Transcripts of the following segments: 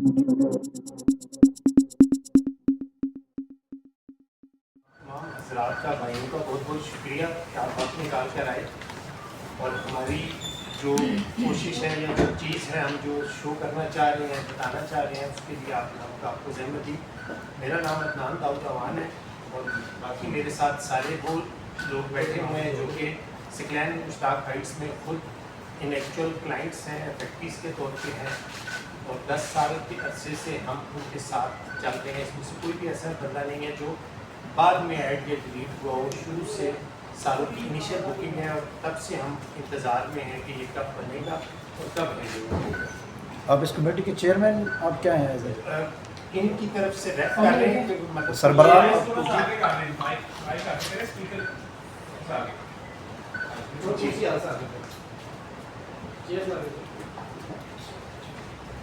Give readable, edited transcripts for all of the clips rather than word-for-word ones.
حضرات کا بھائیوں کا بہت بہت شکریہ کہ آپ وقت نکال کر آئے، اور ہماری جو کوشش ہے یا جو چیز ہے ہم جو شو کرنا چاہ رہے ہیں، بتانا چاہ رہے ہیں، اس کے لیے آپ کو زحمت دی۔ میرا نام عدنان داؤد روان ہے، اور باقی میرے ساتھ سارے وہ لوگ بیٹھے ہوئے ہیں جو کہ سکلین مشتاق ہائٹس میں خود ان ایکچوئل کلائنٹس ہیں، فیکٹریز کے طور پہ ہیں، اور 10 سال کے عرصے سے ہم ان کے ساتھ چلتے ہیں۔ اس میں سے کوئی بھی ایسا بندہ نہیں ہے جو بعد میں ایڈ یا ڈیلیٹ ہوا ہو۔ شروع سے سالوں کی انیشیل بکنگ ہے، اور تب سے ہم انتظار میں ہیں کہ یہ کب بنے گا اور کب ہینڈ اوور ہوگا۔ آپ اس کمیٹی کے چیئرمین آپ کیا ہیں؟ ان کی طرف سے ریف کر رہے ہیں کہ مطلب سربراہ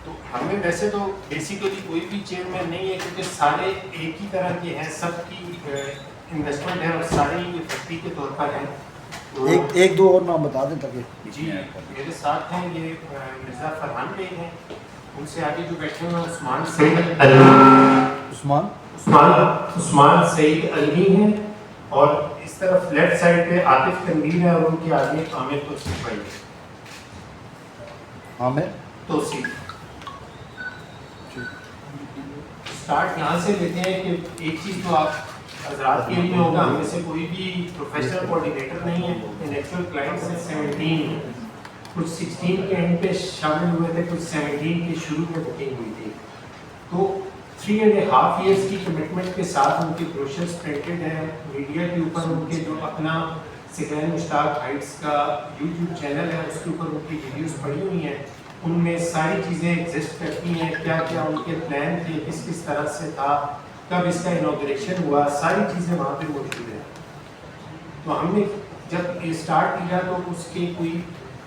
تو ہمیں ویسے تو بیسیکلی کوئی بھی چیئرمین نہیں ہے، کیونکہ سارے ایک ہی طرح کے ہیں، سب کی انویسٹمنٹ ہے اور سارے ہی فیکٹری کے طور پر ہیں۔ ایک دو اور نام بتا دیں تاکہ جی میرے ساتھ ہیں یہ مرزا فرحان بیگ ہیں، ان سے آگے جو بیٹھے ہوئے ہیں عثمان سعید علوی ہیں، اور اس طرف لیفٹ سائڈ پہ عاطف تنویر ہے، اور ان کے آگے عامر توصیف بھائی ہے۔ عامر توصیف اسٹارٹ یہاں سے لیتے ہیں کہ ایک چیز تو آپ حضرات کے لیے ہوگا، ہم میں سے کوئی بھی پروفیشنل کوآرڈینیٹر نہیں ہے۔ انیکچوئل کلائنٹس ہیں 17، کچھ 16 کے اینڈ پہ شامل ہوئے تھے، کچھ 17 کے شروع میں بکنگ ہوئی تھی۔ تو 3.5 ایئرس کی کمٹمنٹ کے ساتھ ان کے بروشرز پرنٹڈ ہیں میڈیا کے اوپر، ان کے جو اپنا سکلین مشتاق ہائٹس کا یوٹیوب چینل ہے اس کے اوپر ان کی ویڈیوز پڑی ہوئی ہیں، ان میں ساری چیزیں ایگزسٹ کرتی ہیں، کیا کیا ان کے پلان تھے، کس طرح سے تھا، کب اس کا انوگریشن ہوا، ساری چیزیں وہاں پہ موجود ہیں۔ تو ہم نے جب یہ اسٹارٹ کیا تو اس کے کوئی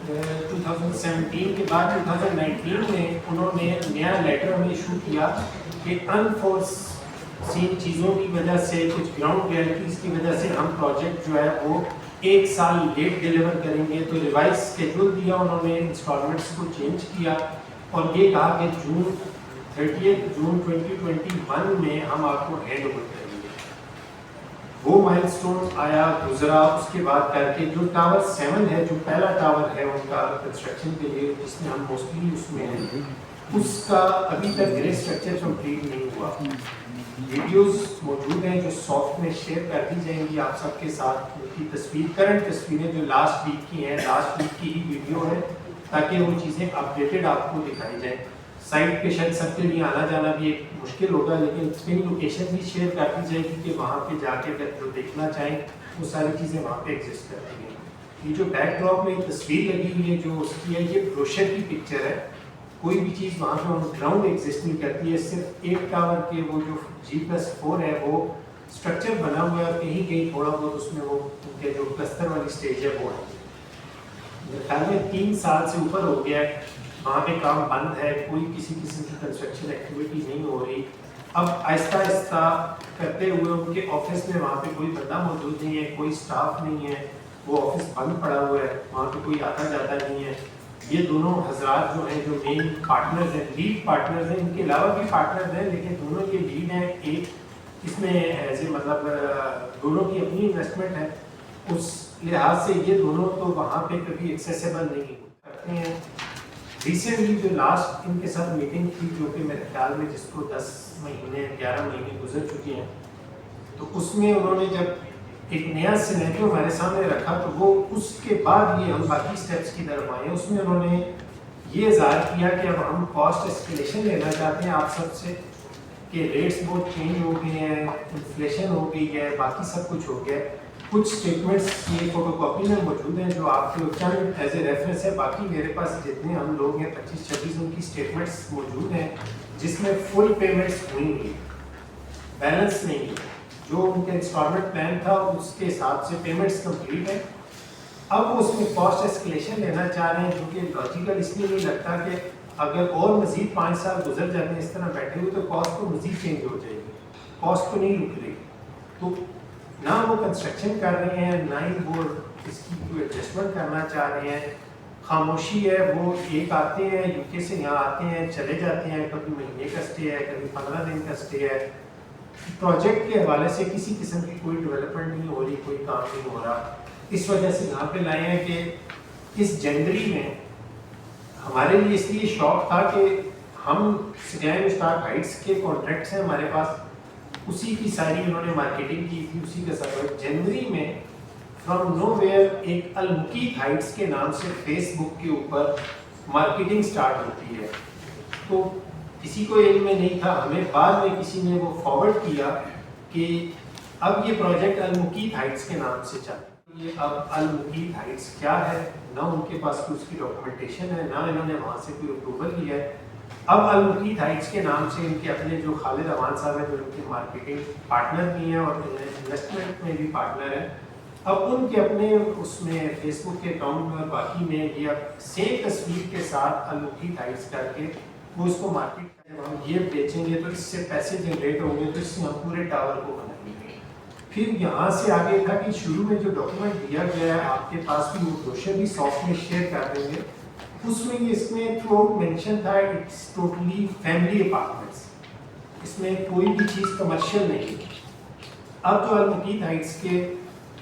2017 کے بعد 2019 میں انہوں نے نیا لیٹر ہمیں ایشو کیا کہ انفورسین چیزوں کی وجہ سے، کچھ گراؤنڈ ریئلٹیز کی وجہ سے ہم پروجیکٹ جو ہے وہ 1 سال لیٹ ڈیلیور کریں گے۔ تو ریوائز اسکیڈول دیا انہوں نے، انسٹالمنٹس کو چینج کیا، اور یہ کہا کہ 30 جون 2021 میں ہم آپ کو ہینڈ اوور کریں گے۔ وہ مائل سٹون آیا گزرا، اس کے بعد کر کے جو ٹاور 7 ہے، جو پہلا ٹاور ہے ان کا کنسٹرکشن کے لیے جس میں ہم موسٹلی اس میں ہیں، اس کا ابھی تک گرے اسٹرکچر کمپلیٹ نہیں ہوا۔ ویڈیوز موجود ہیں جو سافٹ میں شیئر کر دی جائیں گی آپ سب کے ساتھ، ان کی کرنٹ تصویریں جو لاسٹ ویک کی ہیں، لاسٹ ویک کی ہی ویڈیو ہے، تاکہ وہ چیزیں اپڈیٹڈ آپ کو دکھائی جائیں۔ سائٹ پہ شاید سب کے لیے آنا جانا بھی ایک مشکل ہوگا، لیکن پن لوکیشن بھی شیئر کر دی جائے گی کہ وہاں پہ جا کے اگر جو دیکھنا چاہیں وہ ساری چیزیں وہاں پہ ایگزسٹ کرتی ہیں۔ یہ جو بیک ڈراپ میں تصویر لگی ہوئی ہے جو اس کی ہے، یہ بروشر کی پکچر ہے۔ کوئی بھی چیز وہاں پہ آن گراؤنڈ ایگزسٹ نہیں کرتی ہے، صرف ایک ٹاور کے وہ جو G+4 ہے وہ اسٹرکچر بنا ہوا ہے، اور کہیں کہیں تھوڑا بہت اس میں وہ ان کے جو کلسٹر والی سٹیج ہے وہ ہے۔ میرے خیال میں 3 سال سے اوپر ہو گیا ہے وہاں پہ کام بند ہے، کوئی کسی قسم کی کنسٹرکشن ایکٹیویٹی نہیں ہو رہی۔ اب آہستہ آہستہ کرتے ہوئے ان کے آفس میں وہاں پہ کوئی بندہ موجود نہیں ہے، کوئی سٹاف نہیں ہے، وہ آفس بند پڑا ہوا ہے، وہاں پہ کوئی آتا جاتا نہیں ہے۔ یہ دونوں حضرات جو ہیں جو مین پارٹنرز ہیں، لیڈ پارٹنرز ہیں، ان کے علاوہ بھی پارٹنرز ہیں لیکن دونوں کے لیڈ ہیں۔ ایک اس میں ایز اے مطلب دونوں کی اپنی انویسٹمنٹ ہے، اس لحاظ سے یہ دونوں تو وہاں پہ کبھی ایکسیسیبل نہیں کرتے ہیں۔ ریسنٹلی جو لاسٹ ان کے ساتھ میٹنگ تھی، جو کہ میرے خیال میں جس کو 10 مہینے 11 مہینے گزر چکے ہیں، تو اس میں انہوں نے جب ایک نیا سینیریو ہمارے سامنے رکھا تو وہ اس کے بعد یہ ہم باقی سٹیپس کی طرف آئے ہیں۔ اس میں انہوں نے یہ اظہار کیا کہ اب ہم کاسٹ اسکیلیشن لینا چاہتے ہیں آپ سب سے، کہ ریٹس بہت چینج ہو گئے ہیں، انفلیشن ہو گئی ہے، باقی سب کچھ ہو گیا ہے۔ کچھ اسٹیٹمنٹس یہ فوٹو کاپی میں موجود ہیں جو آپ کے چند ایز اے ریفرنس ہے، باقی میرے پاس جتنے ہم لوگ ہیں 25-26 ان کی اسٹیٹمنٹس موجود ہیں جس میں فل پیمنٹس ہوئی ہیں، بیلنس نہیں ہے۔ جو ان کا انسٹالمنٹ پلان تھا اس کے حساب سے پیمنٹس کمپلیٹ ہے۔ اب وہ اس میں کاسٹ ایسکیلیشن لینا چاہ رہے ہیں، جو کہ لاجیکل اس لیے نہیں لگتا کہ اگر اور مزید 5 سال گزر جاتے ہیں اس طرح بیٹھے ہوئے تو کاسٹ تو مزید چینج ہو جائے گی، کاسٹ تو نہیں رک رہی۔ تو نہ وہ کنسٹرکشن کر رہے ہیں، نہ ہی وہ اس کی کوئی ایڈجسٹمنٹ کرنا چاہ رہے ہیں۔ خاموشی ہے. وہ ایک آتے ہیں یو کے سے یہاں آتے ہیں چلے جاتے ہیں, کبھی مہینے کا اسٹے ہے, کبھی 15 دن کا اسٹے ہے. پروجیکٹ کے حوالے سے کسی قسم کی کوئی ڈیولپمنٹ نہیں ہو رہی, کوئی کام نہیں ہو رہا. اس وجہ سے یہاں پہ لائے ہیں کہ اس جنوری میں ہمارے لیے اس لیے شوق تھا کہ ہم سکائے مشتاق ہائٹس کے کانٹریکٹس ہیں ہمارے پاس, اسی کی ساری انہوں نے مارکیٹنگ کی تھی, اسی کے ساتھ جنوری میں فرام نو ویئر ایک المقیت ہائٹس کے نام سے فیس بک کے اوپر مارکیٹنگ سٹارٹ ہوتی ہے. تو کسی کو علم میں نہیں تھا, ہمیں بعد میں کسی نے وہ فارورڈ کیا کہ اب یہ پروجیکٹ المقیت ہائٹس کے نام سے چل. یہ اب المقیت ہائٹس کیا ہے, نہ ان کے پاس کوئی اس کی ڈاکومنٹیشن ہے, نہ انہوں نے وہاں سے کوئی اپروول لیا ہے. اب المقیت ہائٹس کے نام سے ان کے اپنے جو خالد امان صاحب ہیں جو ان کے مارکیٹنگ پارٹنر بھی ہیں اور انویسٹمنٹ میں بھی پارٹنر ہیں, اب ان کے اپنے اس میں فیس بک کے اکاؤنٹ میں اور باقی میں یہ اب سیم تصویر کے ساتھ المقیت ہائٹس کر کے وہ اس کو مارکیٹ جب ہم یہ بیچیں گے تو اس سے پیسے جنریٹ ہوں گے, تو اس سے ہم پورے ٹاور کو بنائیں گے. پھر یہاں سے آگے تھا کہ شروع میں جو ڈاکومنٹ دیا گیا ہے آپ کے پاس بھی, وہ بروشر بھی سافٹ میں شیئر کر دیں گے, اس میں اس میں تھرو آؤٹ مینشن تھا اٹس ٹوٹلی فیملی اپارٹمنٹس, اس میں کوئی بھی چیز کمرشل نہیں. اب جو المقیت ہائٹس کے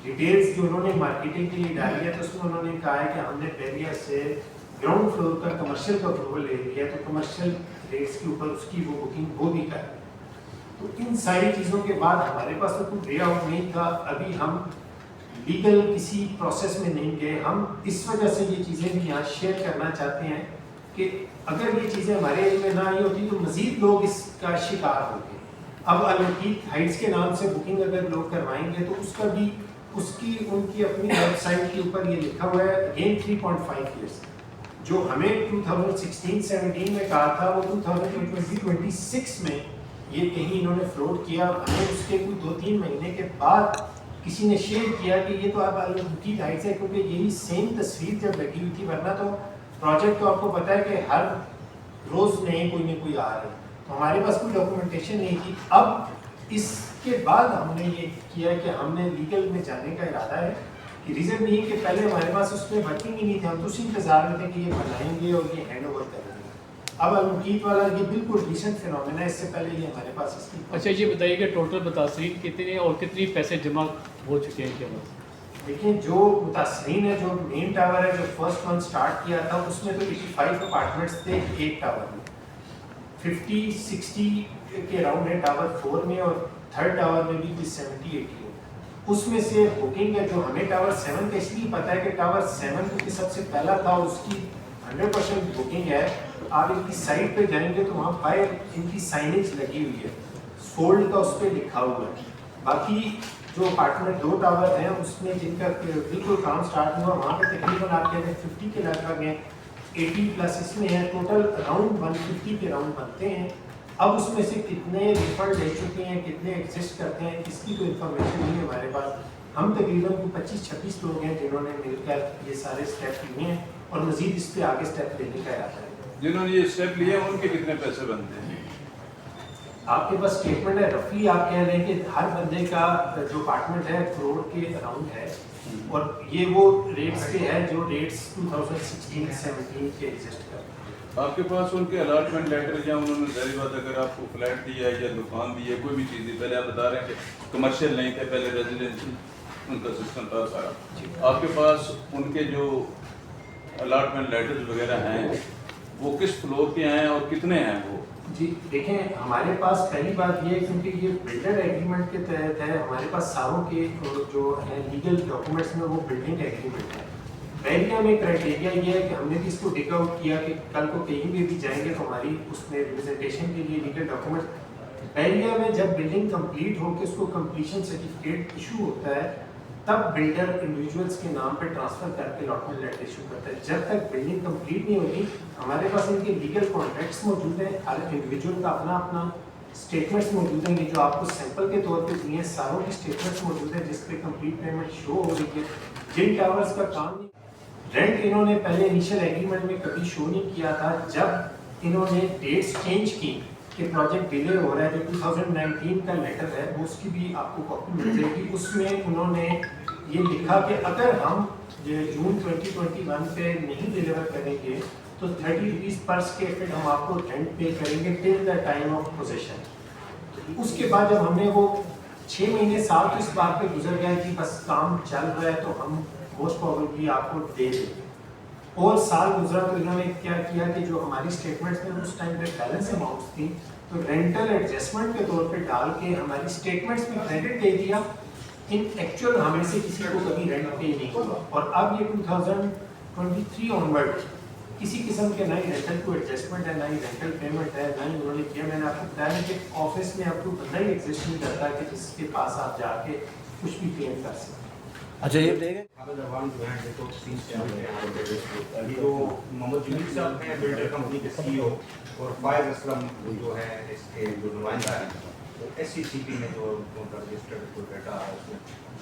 ڈیٹیلز جو انہوں نے مارکیٹنگ کے لیے ڈالی ہے, تو اس میں انہوں نے کہا ہے کہ ہم نے پہلے سے گراؤنڈ فلور کا کمرشل کا اپروول لے لیا ہے, تو کمرشل ریٹس کے اوپر اس کی وہ بکنگ وہ بھی کر. تو ان ساری چیزوں کے بعد ہمارے پاس تو کوئی وے آؤٹ نہیں تھا, ابھی ہم لیگل کسی پروسیس میں نہیں گئے. ہم اس وجہ سے یہ چیزیں بھی یہاں شیئر کرنا چاہتے ہیں کہ اگر یہ چیزیں ہمارے علم میں نہ آئی ہوتی تو مزید لوگ اس کا شکار ہوتے. اب المقیت ہائٹس کے نام سے بکنگ اگر لوگ کروائیں گے تو اس کا بھی اس کی ان کی اپنی ویب سائٹ کے اوپر یہ لکھا ہوا ہے اگین 3.5 ایئرس. جو ہمیں 2016-17 میں کہا تھا وہ 2020-26 میں یہ کہیں انہوں نے فلوٹ کیا. ہمیں اس کے کوئی 2-3 مہینے کے بعد کسی نے شیئر کیا کہ یہ تو اب المقیت ہائٹس ہے, کیونکہ یہی سیم تصویر جب لگی ہوئی تھی, ورنہ تو پروجیکٹ تو آپ کو پتہ ہے کہ ہر روز نئے کوئی نہ کوئی آ رہے ہیں, تو ہمارے پاس کوئی ڈاکومنٹیشن نہیں تھی. اب اس کے بعد ہم نے یہ کیا کہ ہم نے لیگل میں جانے کا ارادہ ہے, کہ ریزن نہیں کہ پہلے ہمارے پاس اس میں ورکنگ ہی نہیں تھی, ہم تو اسی انتظار میں تھے کہ یہ بنائیں گے اور یہ ہینڈ اوور کریں گے. اب المقیت والا یہ بالکل ریسنٹ فینومینا ہے, اس سے پہلے یہ ہمارے پاس اس کی. اچھا یہ بتائیے کہ ٹوٹل متاثرین کتنے اور کتنی پیسے جمع ہو چکے ہیں ان کے پاس؟ دیکھیں جو متاثرین ہے, جو مین ٹاور ہے جو فرسٹ ون سٹارٹ کیا تھا اس میں تو 85 اپارٹمنٹس تھے ایک ٹاور میں, 50-60 کے راؤنڈ ہے ٹاور 4 میں, اور تھرڈ ٹاور میں بھی 70-80 ہے. اس میں سے بکنگ ہے جو ہمیں ٹاور 7 کا اس لیے پتہ ہے کہ ٹاور 7 کیونکہ سب سے پہلا تھا, اس کی 100% بکنگ ہے. آپ ان کی سائٹ پہ جائیں گے تو وہاں باہر ان کی سائنیج لگی ہوئی ہے, فولڈ کا اس پہ لکھا ہوا ہے. باقی جو اپارٹمنٹ 2 ٹاور ہیں اس میں جن کا بالکل کام سٹارٹ ہوا, وہاں پہ تقریباً آپ کہتے ہیں 50 کے لگ بھگ ہیں, 80 پلس اس میں ہے, ٹوٹل اراؤنڈ 150 کے راؤنڈ بنتے ہیں. اب اس میں سے کتنے ریفنڈ لے چکے ہیں, کتنے ایگزسٹ کرتے ہیں, اس کی تو انفارمیشن نہیں ہے ہمارے پاس. ہم تقریباً 25-26 لوگ ہیں جنہوں نے مل کر یہ سارے اسٹیپ لیے ہیں, اور مزید اس پہ آگے اسٹیپ لینے کا ارادہ ہے. جنہوں نے یہ اسٹیپ لیے ان کے کتنے پیسے بنتے ہیں؟ آپ کے پاس اسٹیٹمنٹ ہے, رفلی آپ کہہ رہے ہیں کہ ہر بندے کا جو اپارٹمنٹ ہے کروڑ کے اراؤنڈ ہے, اور یہ وہ ریٹس پہ ہے جو ریٹس 2016-17 کے ایگزسٹ کرتے ہیں. آپ کے پاس ان کے الاٹمنٹ لیٹر یا انہوں نے ظاہر بات اگر آپ کو فلیٹ دیا ہے یا دکان دی ہے کوئی بھی چیز دی, پہلے آپ بتا رہے ہیں کہ کمرشل نہیں تھے, پہلے ریزیڈینشل ان کا سسٹم تھا سارا, آپ کے پاس ان کے جو الاٹمنٹ لیٹرز وغیرہ ہیں وہ کس فلور کے ہیں اور کتنے ہیں وہ؟ جی دیکھیں ہمارے پاس پہلی بات یہ ہے کیونکہ یہ بلڈر ایگریمنٹ کے تحت ہے, ہمارے پاس ساروں کے جو ہیں لیگل ڈاکومنٹس میں وہ بلڈنگ ایگریمنٹ ہے. بیریا میں کرائٹیریا یہ ہے کہ ہم نے بھی اس کو ٹیک آؤٹ کیا کہ کل کو کہیں بھی جائیں گے تو ہماری اس میں ریپرزنٹیشن کے لیے لیگل ڈاکومنٹ بیریا میں جب بلڈنگ کمپلیٹ ہو کے اس کو کمپلیشن سرٹیفکیٹ ایشو ہوتا ہے تب بلڈر انڈیویجولس کے نام پہ ٹرانسفر کر کے الاٹمنٹ لیٹر ایشو کرتا ہے. جب تک بلڈنگ کمپلیٹ نہیں ہوگی ہمارے پاس ان کے لیگل کانٹریکٹس موجود ہیں, ہر انڈیویجول کا اپنا اپنا اسٹیٹمنٹس موجود ہیں, یہ جو آپ کو سیمپل کے طور پہ دیے ہیں ساروں کی اسٹیٹمنٹس موجود ہیں جس پہ کمپلیٹ پیمنٹ شو ہو رہی ہے. جن ٹاورس کا کام نہیں رینٹ انہوں نے پہلے انیشیل ایگریمنٹ میں کبھی شو نہیں کیا تھا, جب انہوں نے ڈیٹس چینج کی کہ پروجیکٹ ڈیلے ہو رہا ہے, جو 2019 کا لیٹر ہے وہ اس کی بھی آپ کو کاپی مل جائے گی. اس میں انہوں نے یہ لکھا کہ اگر ہم جون 2021 پہ نہیں ڈیلیور کریں گے تو 30 روپیز پر اسکوائر فٹ ہم آپ کو رینٹ پے کریں گے ٹل دا ٹائم آف پوزیشن۔ اس کے بعد جب ہم نے وہ 6 مہینے سال تو اس بات پہ گزر گیا کہ بس کام چل رہا ہے تو ہم موسٹ پروبیبلی آپ کو دے دیں گے، اور سال گزرا تو انہوں نے کیا کیا کہ جو ہماری اسٹیٹمنٹس میں اس ٹائم پہ بیلنس اماؤنٹس تھیں تو رینٹل ایڈجسٹمنٹ کے طور پہ ڈال کے ہماری اسٹیٹمنٹس میں کریڈٹ دے دیا، ان ایکچوئل ہمیں سے کسی کو کبھی رینٹ پے نہیں ہوا۔ اور اب یہ 2023 آنورڈ کسی قسم کے نہ ہی رینٹل کو ایڈجسٹمنٹ ہے، نہ ہی رینٹل پیمنٹ ہے، نہ ہی انہوں نے کیا۔ میں نے آپ کو بتایا کہ آفس میں اب کوئی بندہ ہی ایگزسٹ نہیں کرتا کہ جس کے پاس آپ جا کے کچھ بھی کلیم کر سکیں۔ اچھا یہ بتائیے حامد اروان جو ہیں دیکھو 3 سے ابھی جو محمد جمیل صاحب ہیں بلڈر کمپنی کے سی ای او، اور فائز اسلم جو ہے اس کے جو نمائندہ ہیں ایس سی سی پی میں جو ان کا رجسٹرڈ جو ڈیٹا ہے اس میں،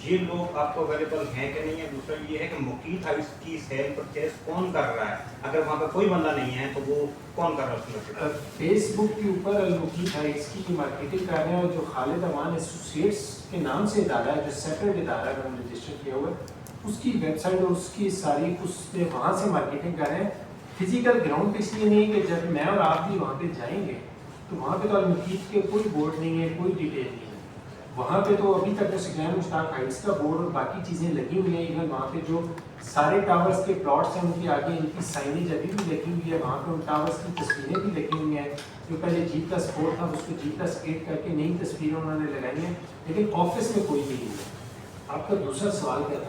یہ لوگ آپ کو اویلیبل ہیں کہ نہیں ہے؟ دوسرا یہ ہے کہ مقیت ہاؤس کی سیل پرچیز کون کر رہا ہے؟ اگر وہاں پہ کوئی بندہ نہیں ہے تو وہ کون کر رہا ہے اس میں؟ فیس بک کے اوپر المقیت ہائٹس کی مارکیٹنگ کر رہے ہیں، اور جو خالد امان ایسوسیٹس کے نام سے ادارہ ہے جو سیپریٹ ادارہ ہے انہوں نے رجسٹر کیا ہوا ہے، اس کی ویب سائٹ اور اس کی ساری اس پہ وہاں سے مارکیٹنگ کر رہے ہیں۔ فزیکل گراؤنڈ پہ اس لیے نہیں کہ جب میں اور آپ بھی وہاں پہ جائیں گے تو وہاں پہ تو المقیت کے کوئی بورڈ نہیں ہے، کوئی ڈیٹیل نہیں ہے وہاں پہ۔ تو ابھی تک سکرین مشتاق ہائٹس کا بورڈ اور باقی چیزیں لگی ہوئی ہیں، ایون وہاں پہ جو سارے ٹاورز کے پلاٹس ہیں ان کے آگے ان کی سائنیج ابھی بھی لگی ہوئی ہے، وہاں پہ ان ٹاورز کی تصویریں بھی لگی ہوئی ہیں، جو پہلے G+4 تھا اس کو G+8 کر کے نئی تصویریں انہوں نے لگائی ہیں، لیکن آفس میں کوئی بھی نہیں ہے۔ آپ کا دوسرا سوال کیا تھا؟